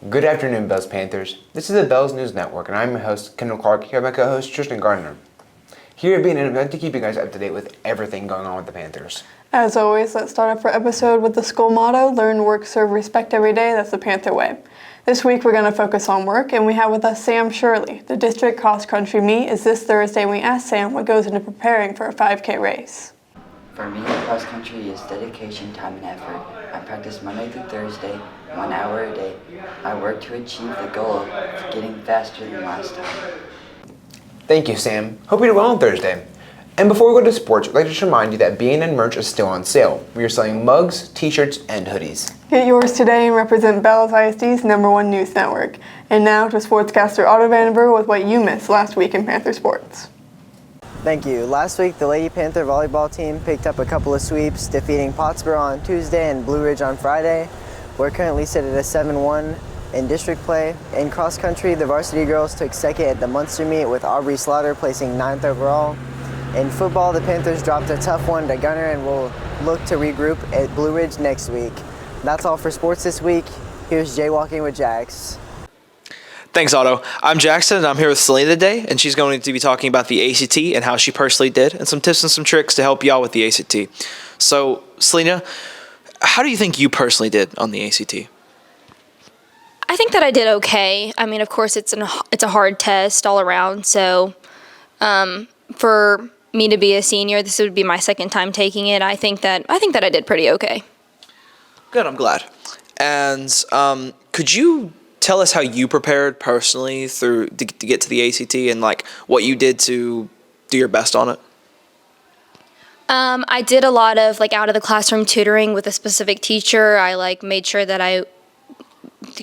Good afternoon, Bells Panthers. This is the Bells News Network, and I'm your host, Kendall Clark, here with my co-host, Tristan Gardner. Here at BNN, we like to keep you guys up to date with everything going on with the Panthers. As always, let's start off our episode with the school motto, learn, work, serve, respect every day. That's the Panther way. This week, we're going to focus on work, and we have with us Sam Shirley. The district cross-country meet is this Thursday, and we asked Sam what goes into preparing for a 5K race. For me, cross country is dedication, time, and effort. I practice Monday through Thursday, 1 hour a day. I work to achieve the goal of getting faster than last time. Thank you, Sam. Hope you do well on Thursday. And before we go to sports, we'd like to just remind you that BNN merch is still on sale. We are selling mugs, t-shirts, and hoodies. Get yours today and represent Bells ISD's #1 news network. And now to sportscaster Otto Vandenberg with what you missed last week in Panther sports. Thank you. Last week, the Lady Panther volleyball team picked up a couple of sweeps, defeating Pottsboro on Tuesday and Blue Ridge on Friday. We're currently sit at a 7-1 in district play. In cross country, the varsity girls took second at the Munster meet with Aubrey Slaughter placing 9th overall. In football, the Panthers dropped a tough one to Gunner and will look to regroup at Blue Ridge next week. That's all for sports this week. Here's Jaywalking with Jax. Thanks, Otto. I'm Jackson, and I'm here with Selena today, and she's going to be talking about the ACT and how she personally did, and some tips and some tricks to help y'all with the ACT. So, Selena, how do you think you personally did on the ACT? I think that I did okay. I mean, of course, it's a hard test all around, so for me to be a senior, this would be my second time taking it. I think that I did pretty okay. Good, I'm glad. And could you tell us how you prepared personally to get to the ACT and like what you did to do your best on it? I did a lot of out of the classroom tutoring with a specific teacher. I made sure that I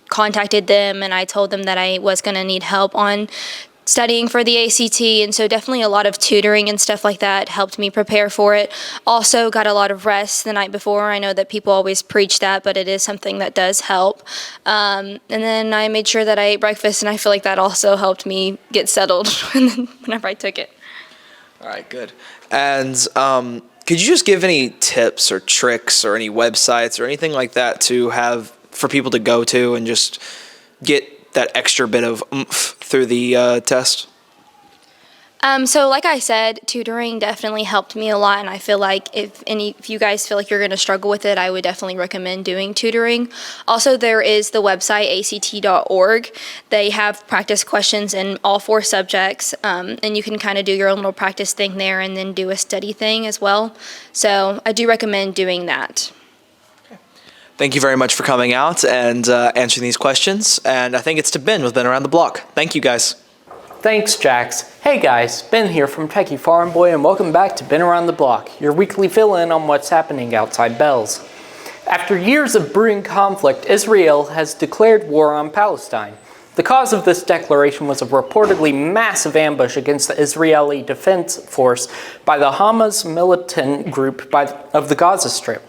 contacted them and I told them that I was going to need help on studying for the ACT, and so definitely a lot of tutoring and stuff like that helped me prepare for it. Also got a lot of rest the night before. I know that people always preach that, but it is something that does help. And then I made sure that I ate breakfast, and I feel like that also helped me get settled whenever I took it. All right, good. And could you just give any tips or tricks or any websites or anything like that to have for people to go to and just get that extra bit of oomph through the test? So like I said, tutoring definitely helped me a lot, and I feel like if you guys feel like you're going to struggle with it, I would definitely recommend doing tutoring. Also, there is the website act.org. They have practice questions in all 4 subjects, and you can kind of do your own little practice thing there and then do a study thing as well. So I do recommend doing that. Thank you very much for coming out and answering these questions. And I think it's to Ben with Ben Around the Block. Thank you, guys. Thanks, Jax. Hey guys, Ben here from Techie Farm Boy, and welcome back to Ben Around the Block, your weekly fill-in on what's happening outside Bells. After years of brewing conflict, Israel has declared war on Palestine. The cause of this declaration was a reportedly massive ambush against the Israeli Defense Force by the Hamas militant group of the Gaza Strip.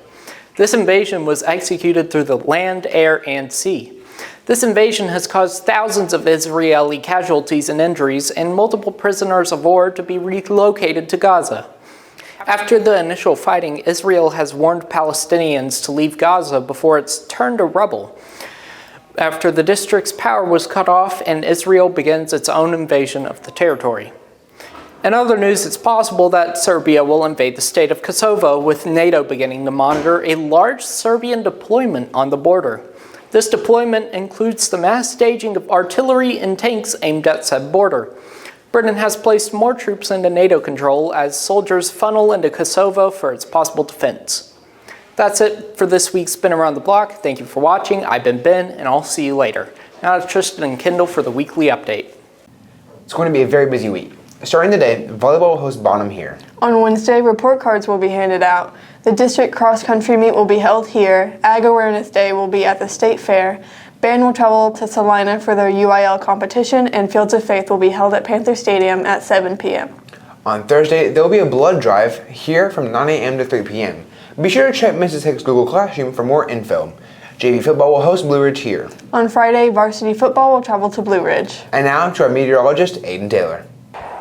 This invasion was executed through the land, air, and sea. This invasion has caused thousands of Israeli casualties and injuries, and multiple prisoners of war to be relocated to Gaza. After the initial fighting, Israel has warned Palestinians to leave Gaza before it's turned to rubble. After the district's power was cut off, and Israel begins its own invasion of the territory. In other news, it's possible that Serbia will invade the state of Kosovo, with NATO beginning to monitor a large Serbian deployment on the border. This deployment includes the mass staging of artillery and tanks aimed at said border. Britain has placed more troops into NATO control as soldiers funnel into Kosovo for its possible defense. That's it for this week's Spin Around the Block. Thank you for watching. I've been Ben, and I'll see you later. Now to Tristan and Kendall for the weekly update. It's going to be a very busy week. Starting today, volleyball will host Bonham here. On Wednesday, report cards will be handed out. The district cross-country meet will be held here. Ag Awareness Day will be at the State Fair. Band will travel to Salina for their UIL competition, and Fields of Faith will be held at Panther Stadium at 7 p.m. On Thursday, there will be a blood drive here from 9 a.m. to 3 p.m. Be sure to check Mrs. Hicks' Google Classroom for more info. JV football will host Blue Ridge here. On Friday, varsity football will travel to Blue Ridge. And now to our meteorologist, Aiden Taylor.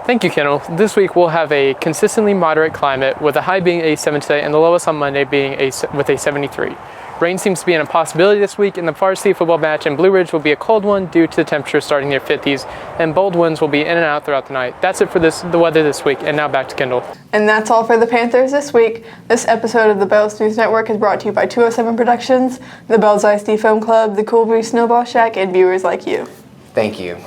Thank you, Kendall. This week we'll have a consistently moderate climate with a high being 87 today and the lowest on Monday being with a 73. Rain seems to be an impossibility this week, and the varsity football match in Blue Ridge will be a cold one due to the temperature starting near 50s, and bold winds will be in and out throughout the night. That's it for the weather this week, and now back to Kendall. And that's all for the Panthers this week. This episode of the Bells News Network is brought to you by 207 Productions, the Bells ISD Film Club, the Cool Breeze Snowball Shack, and viewers like you. Thank you.